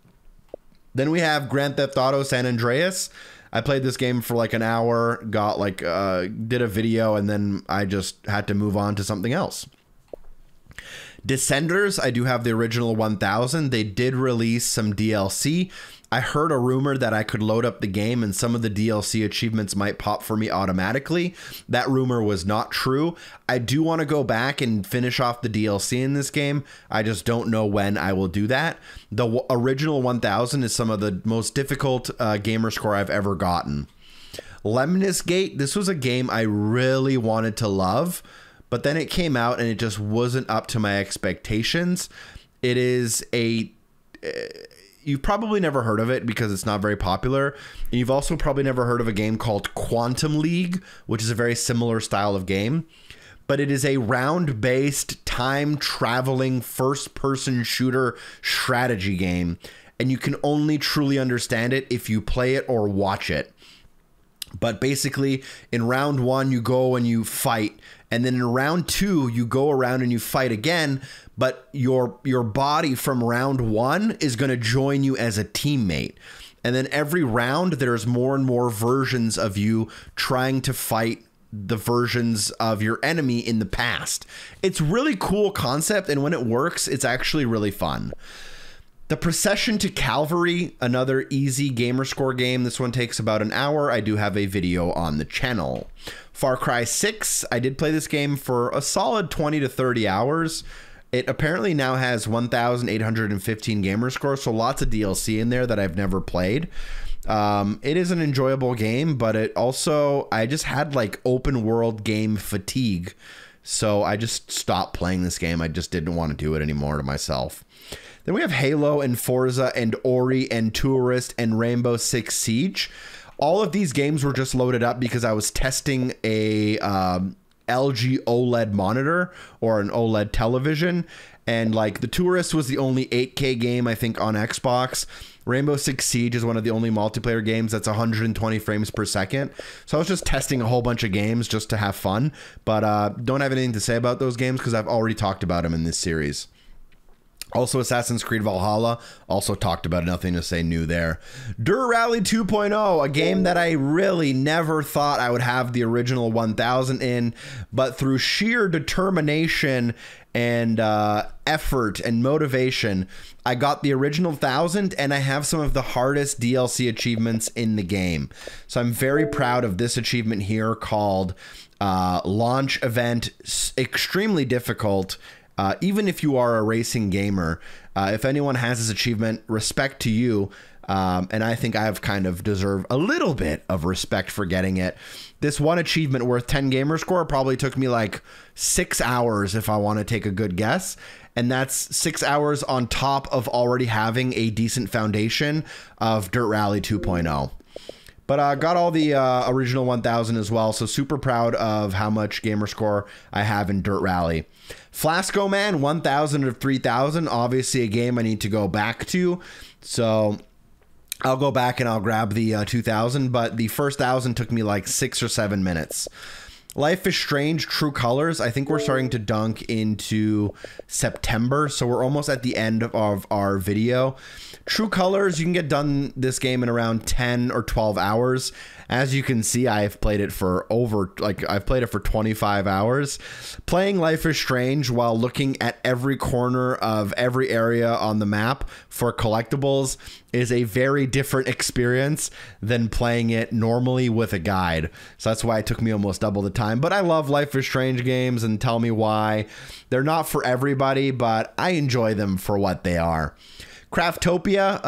Then we have Grand Theft Auto San Andreas. I played this game for like an hour, got like, did a video, and then I just had to move on to something else. Descenders, I do have the original 1000. They did release some DLC. I heard a rumor that I could load up the game and some of the DLC achievements might pop for me automatically. That rumor was not true. I do want to go back and finish off the DLC in this game. I just don't know when I will do that. The original 1000 is some of the most difficult gamer score I've ever gotten. Lemnis Gate, this was a game I really wanted to love, but then it came out and it just wasn't up to my expectations. It is you've probably never heard of it because it's not very popular. And you've also probably never heard of a game called Quantum League, which is a very similar style of game. But it is a round-based, time-traveling, first-person shooter strategy game. And you can only truly understand it if you play it or watch it. But basically, in round 1, you go and you fight. And then in round 2, you go around and you fight again. But your body from round 1 is going to join you as a teammate. And then every round, there's more and more versions of you trying to fight the versions of your enemy in the past. It's really cool concept. And when it works, it's actually really fun. The Procession to Calvary, another easy gamer score game. This one takes about an hour. I do have a video on the channel. Far Cry 6, I did play this game for a solid 20 to 30 hours. It apparently now has 1,815 gamer scores, so lots of DLC in there that I've never played. It is an enjoyable game, but it also, I just had like open world game fatigue. So I just stopped playing this game. I just didn't want to do it anymore to myself. Then we have Halo and Forza and Ori and Tourist and Rainbow Six Siege. All of these games were just loaded up because I was testing a LG OLED monitor or an OLED television. And like The Tourist was the only 8K game, I think, on Xbox. Rainbow Six Siege is one of the only multiplayer games that's 120 frames per second. So I was just testing a whole bunch of games just to have fun. But don't have anything to say about those games because I've already talked about them in this series. Also, Assassin's Creed Valhalla, also talked about it, nothing to say new there. Dirt Rally 2.0, a game that I really never thought I would have the original 1000 in, but through sheer determination and effort and motivation, I got the original 1000, and I have some of the hardest DLC achievements in the game. So I'm very proud of this achievement here called Launch Event, extremely difficult. Even if you are a racing gamer, if anyone has this achievement, respect to you. And I think I've kind of deserved a little bit of respect for getting it. This one achievement worth 10 gamer score probably took me like 6 hours if I want to take a good guess. And that's 6 hours on top of already having a decent foundation of Dirt Rally 2.0. But I got all the original 1000 as well, so super proud of how much gamer score I have in Dirt Rally. Flasco Man, 1000 of 3000, obviously a game I need to go back to. So I'll go back and I'll grab the 2000, but the first 1000 took me like 6 or 7 minutes. Life is Strange True Colors, I think we're starting to dunk into September, so we're almost at the end of our video. True Colors, you can get done this game in around 10 or 12 hours. As you can see, I've played it for I've played it for 25 hours. Playing Life is Strange while looking at every corner of every area on the map for collectibles is a very different experience than playing it normally with a guide. So that's why it took me almost double the time. But I love Life is Strange games, and tell me why. They're not for everybody, but I enjoy them for what they are. Craftopia,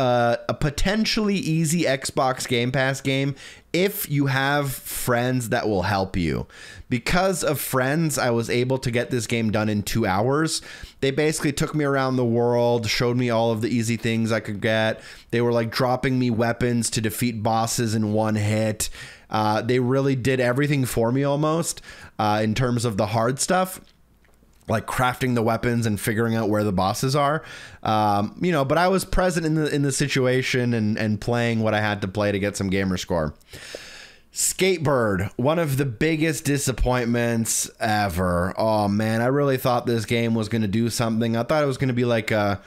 a potentially easy Xbox Game Pass game if you have friends that will help you. Because of friends, I was able to get this game done in 2 hours. They basically took me around the world, showed me all of the easy things I could get. They were like dropping me weapons to defeat bosses in one hit. They really did everything for me almost in terms of the hard stuff, like crafting the weapons and figuring out where the bosses are, you know, but I was present in the situation and playing what I had to play to get some gamer score. Skatebird, one of the biggest disappointments ever. Oh man, I really thought this game was going to do something. I thought it was going to be like a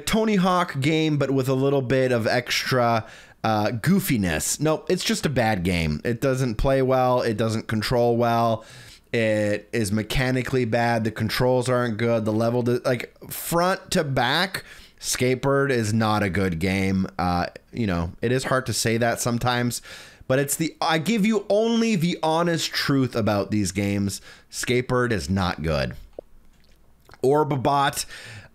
Tony Hawk game, but with a little bit of extra goofiness. Nope, it's just a bad game. It doesn't play well. It doesn't control well. It is mechanically bad. The controls aren't good. The level, like front to back, Skatebird is not a good game. You know, it is hard to say that sometimes, but I give you only the honest truth about these games. Skatebird is not good. Orbabot.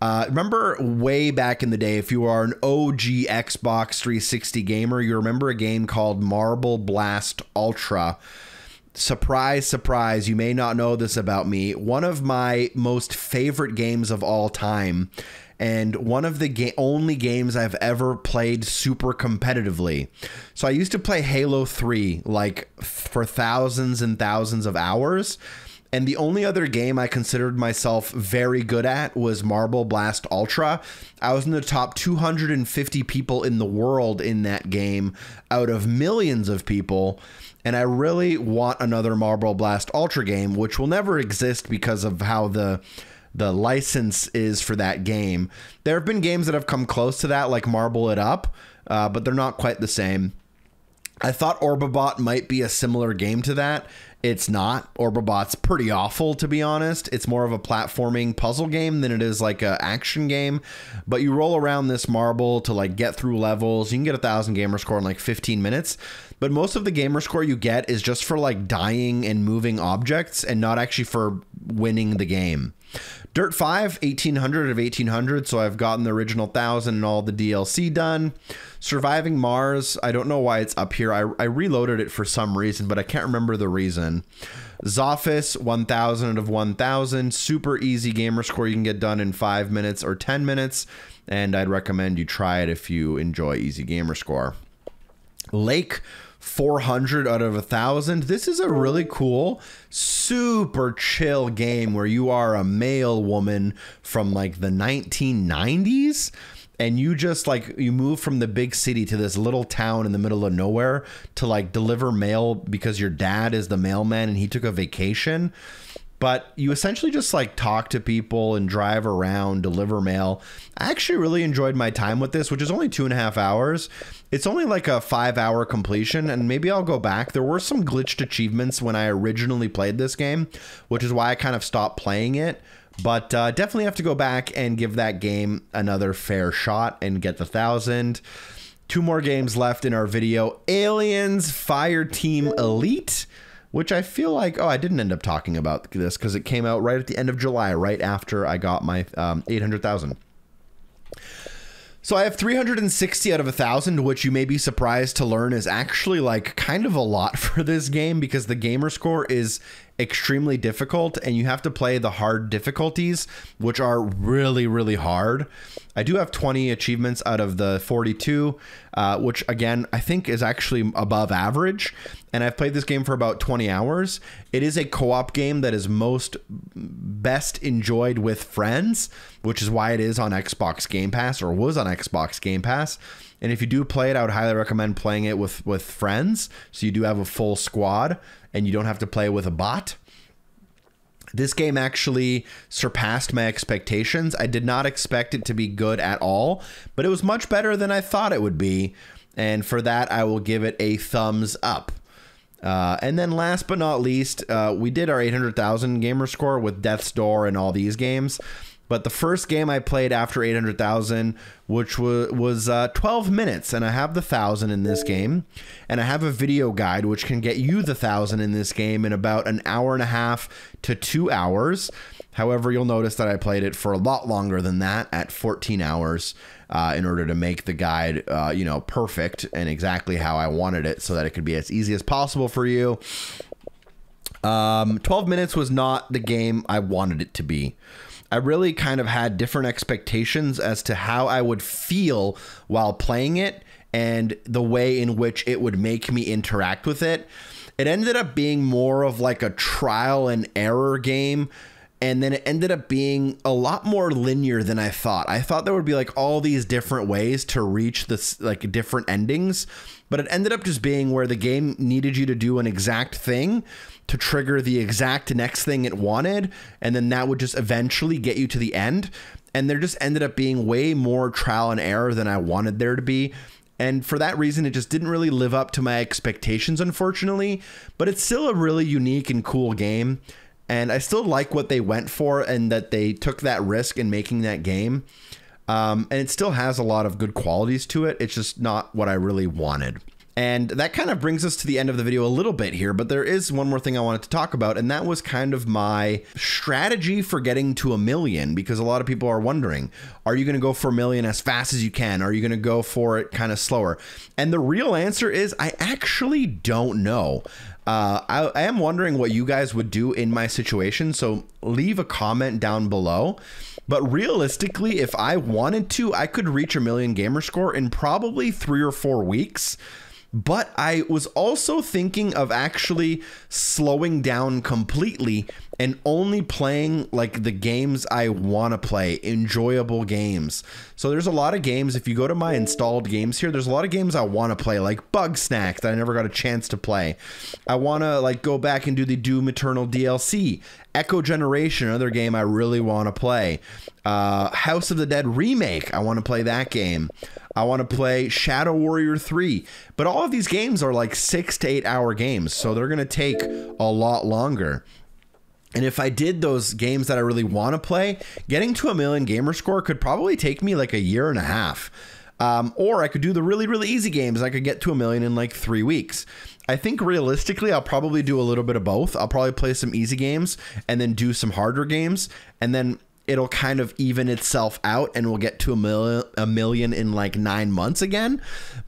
Remember way back in the day, if you are an OG Xbox 360 gamer, you remember a game called Marble Blast Ultra. Surprise, surprise, you may not know this about me. One of my most favorite games of all time, and one of the only games I've ever played super competitively. So I used to play Halo 3 like for thousands and thousands of hours, and the only other game I considered myself very good at was Marble Blast Ultra. I was in the top 250 people in the world in that game out of millions of people. And I really want another Marble Blast Ultra game, which will never exist because of how the license is for that game. There have been games that have come close to that, like Marble It Up, but they're not quite the same. I thought Orbabot might be a similar game to that. It's not. Orbabot's pretty awful, to be honest. It's more of a platforming puzzle game than it is like an action game. But you roll around this marble to like get through levels. You can get 1000 gamer score in like 15 minutes. But most of the gamer score you get is just for like dying and moving objects and not actually for winning the game. Dirt 5, 1800 of 1800, so I've gotten the original 1000 and all the DLC done. Surviving Mars, I don't know why it's up here. I reloaded it for some reason, but I can't remember the reason. Zophis, 1000 of 1000, super easy gamer score you can get done in 5 minutes or 10 minutes, and I'd recommend you try it if you enjoy easy gamer score. Lake 400 out of 1,000. This is a really cool, super chill game where you are a male woman from like the 1990s. And you just like, you move from the big city to this little town in the middle of nowhere to like deliver mail because your dad is the mailman and he took a vacation. But you essentially just like talk to people and drive around, deliver mail. I actually really enjoyed my time with this, which is only 2.5 hours. It's only like a 5-hour completion, and maybe I'll go back. There were some glitched achievements when I originally played this game, which is why I kind of stopped playing it. But definitely have to go back and give that game another fair shot and get the 1,000. 2 more games left in our video. Aliens Fireteam Elite, which I feel like, oh, I didn't end up talking about this because it came out right at the end of July, right after I got my 800,000. So I have 360 out of 1,000, which you may be surprised to learn is actually like kind of a lot for this game because the gamer score is extremely difficult and you have to play the hard difficulties, which are really, really hard. I do have 20 achievements out of the 42, which again, I think is actually above average. And I've played this game for about 20 hours. It is a co-op game that is best enjoyed with friends, which is why it is on Xbox Game Pass, or was on Xbox Game Pass. And if you do play it, I would highly recommend playing it with friends. So you do have a full squad and you don't have to play with a bot. This game actually surpassed my expectations. I did not expect it to be good at all, but it was much better than I thought it would be. And for that, I will give it a thumbs up. And then last but not least, we did our 800,000 gamer score with Death's Door and all these games. But the first game I played after 800,000, which was 12 minutes, and I have the 1,000 in this game, and I have a video guide which can get you the 1,000 in this game in about an hour and a half to 2 hours. However, you'll notice that I played it for a lot longer than that, at 14 hours, in order to make the guide, you know, perfect and exactly how I wanted it, so that it could be as easy as possible for you. 12 minutes was not the game I wanted it to be. I really kind of had different expectations as to how I would feel while playing it and the way in which it would make me interact with it. It ended up being more of like a trial and error game. And then it ended up being a lot more linear than I thought. I thought there would be like all these different ways to reach this, like different endings, but it ended up just being where the game needed you to do an exact thing to trigger the exact next thing it wanted. And then that would just eventually get you to the end. And there just ended up being way more trial and error than I wanted there to be. And for that reason, it just didn't really live up to my expectations, unfortunately, but it's still a really unique and cool game. And I still like what they went for and that they took that risk in making that game. And it still has a lot of good qualities to it. It's just not what I really wanted. And that kind of brings us to the end of the video a little bit here, but there is one more thing I wanted to talk about, and that was kind of my strategy for getting to 1 million, because a lot of people are wondering, are you going to go for 1 million as fast as you can? Are you going to go for it kind of slower? And the real answer is I actually don't know. I am wondering what you guys would do in my situation, so leave a comment down below. But realistically, if I wanted to, I could reach 1 million gamer score in probably 3 or 4 weeks. But I was also thinking of actually slowing down completely and only playing like the games I want to play, enjoyable games. So there's a lot of games, if you go to my installed games here, there's a lot of games I want to play, like Bugsnax that I never got a chance to play. I want to like go back and do the Doom Eternal DLC. Echo Generation, another game I really want to play. House of the Dead Remake, I want to play that game. I want to play Shadow Warrior 3. But all of these games are like 6 to 8 hour games, so they're going to take a lot longer. And if I did those games that I really want to play, getting to 1 million gamer score could probably take me like a year and a half. Or I could do the really, really easy games. I could get to 1 million in like 3 weeks. I think realistically, I'll probably do a little bit of both. I'll probably play some easy games and then do some harder games. And then it'll kind of even itself out and we'll get to 1 million in like 9 months again.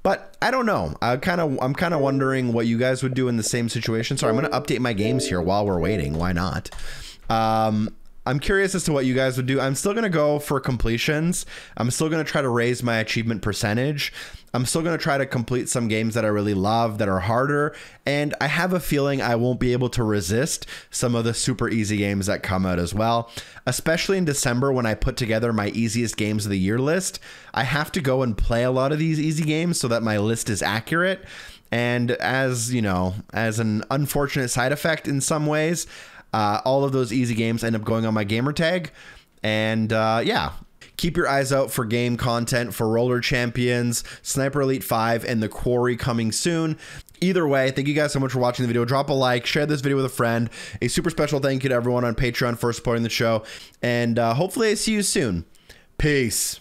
But I don't know. I'm kind of wondering what you guys would do in the same situation. So I'm going to update my games here while we're waiting. Why not? I'm curious as to what you guys would do. I'm still going to go for completions. I'm still going to try to raise my achievement percentage. I'm still going to try to complete some games that I really love that are harder. And I have a feeling I won't be able to resist some of the super easy games that come out as well. Especially in December when I put together my easiest games of the year list. I have to go and play a lot of these easy games so that my list is accurate. And as you know, as an unfortunate side effect in some ways, all of those easy games end up going on my gamer tag. And yeah, keep your eyes out for game content for Roller Champions, Sniper Elite 5, and The Quarry coming soon. Either way, thank you guys so much for watching the video. Drop a like, share this video with a friend. A super special thank you to everyone on Patreon for supporting the show. And hopefully I see you soon. Peace.